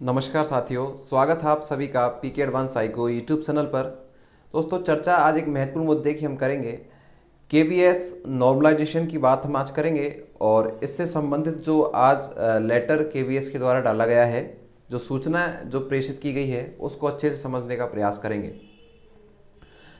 नमस्कार साथियों, स्वागत है आप सभी का पीके एडवांस साइको यूट्यूब चैनल पर। दोस्तों, चर्चा आज एक महत्वपूर्ण मुद्दे की हम करेंगे। केबीएस नॉर्मलाइजेशन की बात हम आज करेंगे और इससे संबंधित जो आज लेटर केबीएस के द्वारा डाला गया है, जो सूचना जो प्रेषित की गई है, उसको अच्छे से समझने का प्रयास करेंगे।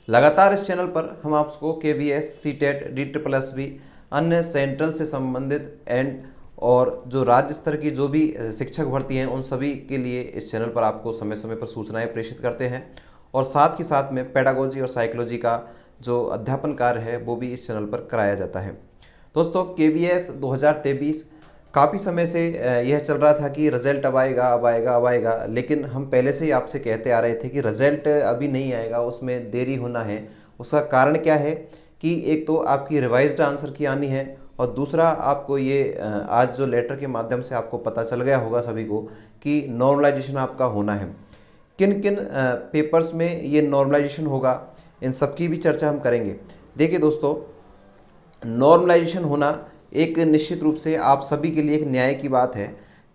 लगातार इस चैनल पर हम आपको केबीएस, सीटेट, DSSB, अन्य सेंट्रल से संबंधित और जो राज्य स्तर की जो भी शिक्षक भर्ती हैं उन सभी के लिए इस चैनल पर आपको समय समय पर सूचनाएं प्रेषित करते हैं और साथ ही साथ में पेडागोजी और साइकोलॉजी का जो अध्यापन कार्य है वो भी इस चैनल पर कराया जाता है। दोस्तों, केबीएस 2023 काफ़ी समय से यह चल रहा था कि रिजल्ट अब आएगा अब आएगा अब आएगा, लेकिन हम पहले से ही आपसे कहते आ रहे थे कि रिजल्ट अभी नहीं आएगा, उसमें देरी होना है। उसका कारण क्या है कि एक तो आपकी रिवाइज्ड आंसर की आनी है और दूसरा आपको ये आज जो लेटर के माध्यम से आपको पता चल गया होगा सभी को कि नॉर्मलाइजेशन आपका होना है। किन किन पेपर्स में ये नॉर्मलाइजेशन होगा, इन सब की भी चर्चा हम करेंगे। देखिए दोस्तों, नॉर्मलाइजेशन होना एक निश्चित रूप से आप सभी के लिए एक न्याय की बात है।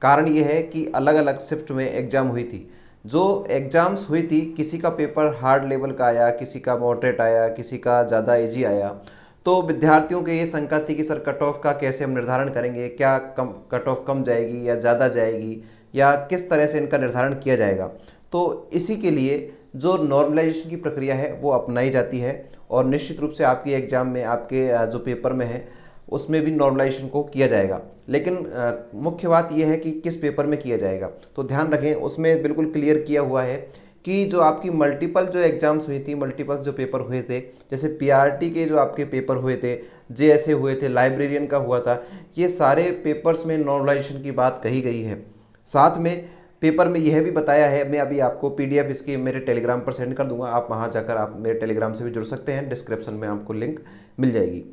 कारण ये है कि अलग अलग शिफ्ट में एग्ज़ाम हुई थी। जो एग्ज़ाम्स हुई थी, किसी का पेपर हार्ड लेवल का आया, किसी का मॉडरेट आया, किसी का ज़्यादा इजी आया। तो विद्यार्थियों के ये शंका थी कि सर कट ऑफ का कैसे हम निर्धारण करेंगे, क्या कम कट ऑफ कम जाएगी या ज़्यादा जाएगी, या किस तरह से इनका निर्धारण किया जाएगा। तो इसी के लिए जो नॉर्मलाइजेशन की प्रक्रिया है वो अपनाई जाती है और निश्चित रूप से आपके एग्ज़ाम में, आपके जो पेपर में है उसमें भी नॉर्मलाइजेशन को किया जाएगा। लेकिन मुख्य बात यह है कि किस पेपर में किया जाएगा। तो ध्यान रखें, उसमें बिल्कुल क्लियर किया हुआ है कि जो आपकी मल्टीपल जो एग्ज़ाम्स हुई थी, मल्टीपल जो पेपर हुए थे, जैसे पीआरटी के जो आपके पेपर हुए थे, जेएसए हुए थे, लाइब्रेरियन का हुआ था, ये सारे पेपर्स में नॉर्मलाइजेशन की बात कही गई है। साथ में पेपर में यह भी बताया है, मैं अभी आपको पीडीएफ इसकी मेरे टेलीग्राम पर सेंड कर दूंगा, आप वहाँ जाकर आप मेरे टेलीग्राम से भी जुड़ सकते हैं, डिस्क्रिप्शन में आपको लिंक मिल जाएगी।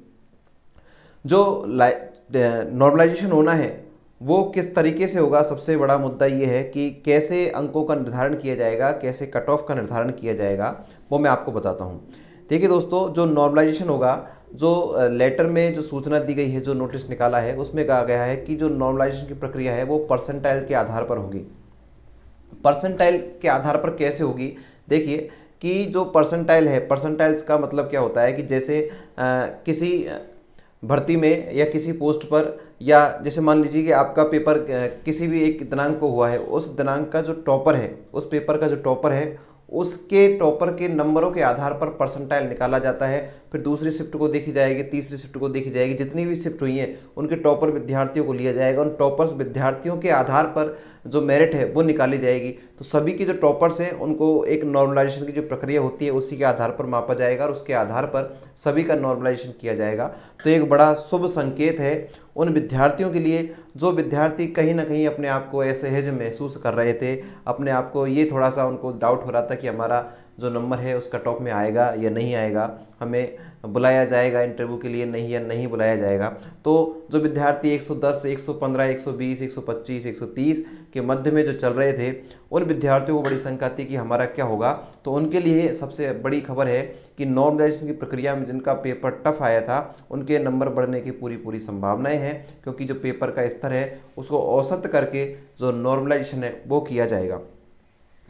जो नॉर्मलाइजेशन होना है वो किस तरीके से होगा, सबसे बड़ा मुद्दा ये है कि कैसे अंकों का निर्धारण किया जाएगा, कैसे कट ऑफ का निर्धारण किया जाएगा, वो मैं आपको बताता हूँ। देखिए दोस्तों, जो नॉर्मलाइजेशन होगा, जो लेटर में जो सूचना दी गई है, जो नोटिस निकाला है, उसमें कहा गया है कि जो नॉर्मलाइजेशन की प्रक्रिया है वो परसेंटाइल के आधार पर होगी। परसेंटाइल के आधार पर कैसे होगी? देखिए कि जो परसेंटाइल है, परसेंटाइल्स का मतलब क्या होता है कि जैसे किसी भर्ती में या किसी पोस्ट पर, या जैसे मान लीजिए कि आपका पेपर किसी भी एक दिनांक को हुआ है, उस दिनांक का जो टॉपर है, उस पेपर का जो टॉपर है, उसके टॉपर के नंबरों के आधार पर परसेंटाइल निकाला जाता है। फिर दूसरी शिफ्ट को देखी जाएगी, तीसरी शिफ्ट को देखी जाएगी, जितनी भी शिफ्ट हुई हैं उनके टॉपर विद्यार्थियों को लिया जाएगा। उन टॉपर्स विद्यार्थियों के आधार पर जो मेरिट है वो निकाली जाएगी। तो सभी के जो टॉपर्स हैं उनको एक नॉर्मलाइजेशन की जो प्रक्रिया होती है उसी के आधार पर मापा जाएगा और उसके आधार पर सभी का नॉर्मलाइजेशन किया जाएगा। तो एक बड़ा शुभ संकेत है उन विद्यार्थियों के लिए जो विद्यार्थी कहीं ना कहीं अपने आप को असहज महसूस कर रहे थे, अपने आप को ये थोड़ा सा उनको डाउट हो रहा था कि हमारा जो नंबर है उस कट ऑफ में आएगा या नहीं आएगा, हमें बुलाया जाएगा इंटरव्यू के लिए नहीं या नहीं बुलाया जाएगा। तो जो विद्यार्थी 110, 115, 120, 125, 130 के मध्य में जो चल रहे थे, उन विद्यार्थियों को बड़ी शंका थी कि हमारा क्या होगा। तो उनके लिए सबसे बड़ी खबर है कि नॉर्मलाइजेशन की प्रक्रिया में जिनका पेपर टफ आया था उनके नंबर बढ़ने की पूरी पूरी संभावनाएं हैं, क्योंकि जो पेपर का स्तर है उसको औसत करके जो नॉर्मलाइजेशन है वो किया जाएगा।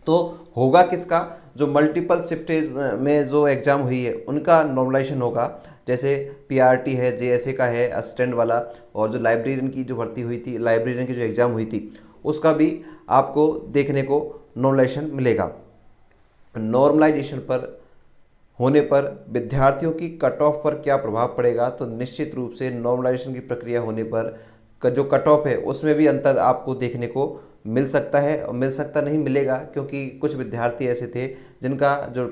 तो होगा किसका? जो मल्टीपल शिफ्टेज में जो एग्ज़ाम हुई है उनका नॉर्मलाइजेशन होगा। जैसे पीआरटी है, जेएसए का है असिस्टेंट वाला, और जो लाइब्रेरियन की जो भर्ती हुई थी, लाइब्रेरियन की जो एग्ज़ाम हुई थी, उसका भी आपको देखने को नॉर्मलाइजेशन मिलेगा। नॉर्मलाइजेशन पर होने पर विद्यार्थियों की कट ऑफ पर क्या प्रभाव पड़ेगा? तो निश्चित रूप से नॉर्मलाइजेशन की प्रक्रिया होने पर जो कट ऑफ है उसमें भी अंतर आपको देखने को मिल सकता है, और मिल सकता नहीं, मिलेगा, क्योंकि कुछ विद्यार्थी ऐसे थे जिनका जो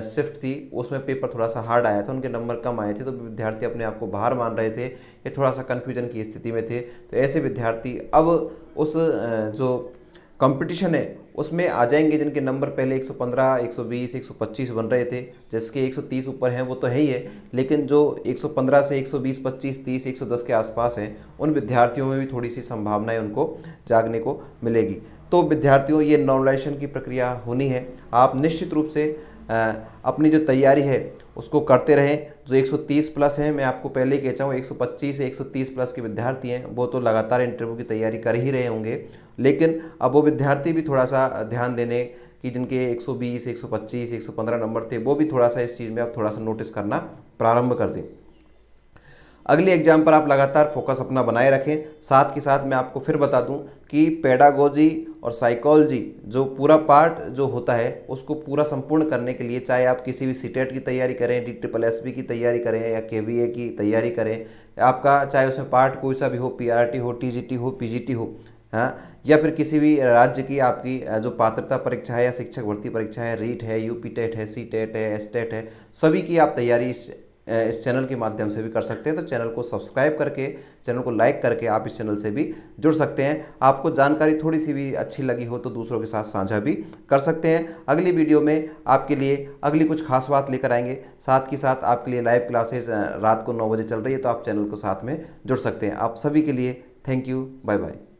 शिफ्ट थी उसमें पेपर थोड़ा सा हार्ड आया था, उनके नंबर कम आए थे, तो विद्यार्थी अपने आप को बाहर मान रहे थे, ये थोड़ा सा कन्फ्यूजन की स्थिति में थे। तो ऐसे विद्यार्थी अब उस जो कंपटीशन है उसमें आ जाएंगे जिनके नंबर पहले 115, 120, 125 बन रहे थे, जिसके 130 ऊपर हैं वो तो है ही है, लेकिन जो 115 से 120, 25, 30, 110 के आसपास हैं उन विद्यार्थियों में भी थोड़ी सी संभावनाएं उनको जागने को मिलेगी। तो विद्यार्थियों, ये नॉर्मलाइजेशन की प्रक्रिया होनी है। आप निश्चित रूप से अपनी जो तैयारी है उसको करते रहें। जो 130 प्लस हैं, मैं आपको पहले ही कह चाहूँ 125 से 130 प्लस के विद्यार्थी हैं वो तो लगातार इंटरव्यू की तैयारी कर ही रहे होंगे, लेकिन अब वो विद्यार्थी भी थोड़ा सा ध्यान देने कि जिनके 120, 125, 115 नंबर थे वो भी थोड़ा सा इस चीज़ में अब थोड़ा सा नोटिस करना प्रारंभ कर दें। अगले एग्जाम पर आप लगातार फोकस अपना बनाए रखें। साथ के साथ मैं आपको फिर बता दूं कि पेडागोजी और साइकोलॉजी जो पूरा पार्ट जो होता है उसको पूरा संपूर्ण करने के लिए, चाहे आप किसी भी सीटेट की तैयारी करें, DSSB की तैयारी करें या KVA की तैयारी करें, आपका चाहे उसमें पार्ट कोई सा भी हो, PRT हो, TGT हो, PGT हो, हाँ, या फिर किसी भी राज्य की आपकी जो पात्रता परीक्षा है या शिक्षक भर्ती परीक्षा है, रीट है, UP टेट है, CTET है, STET है, सभी की आप तैयारी इस चैनल के माध्यम से भी कर सकते हैं। तो चैनल को सब्सक्राइब करके, चैनल को लाइक करके आप इस चैनल से भी जुड़ सकते हैं। आपको जानकारी थोड़ी सी भी अच्छी लगी हो तो दूसरों के साथ साझा भी कर सकते हैं। अगली वीडियो में आपके लिए अगली कुछ खास बात लेकर आएंगे। साथ के साथ आपके लिए लाइव क्लासेस रात को 9 बजे चल रही है, तो आप चैनल को साथ में जुड़ सकते हैं। आप सभी के लिए थैंक यू, बाय बाय।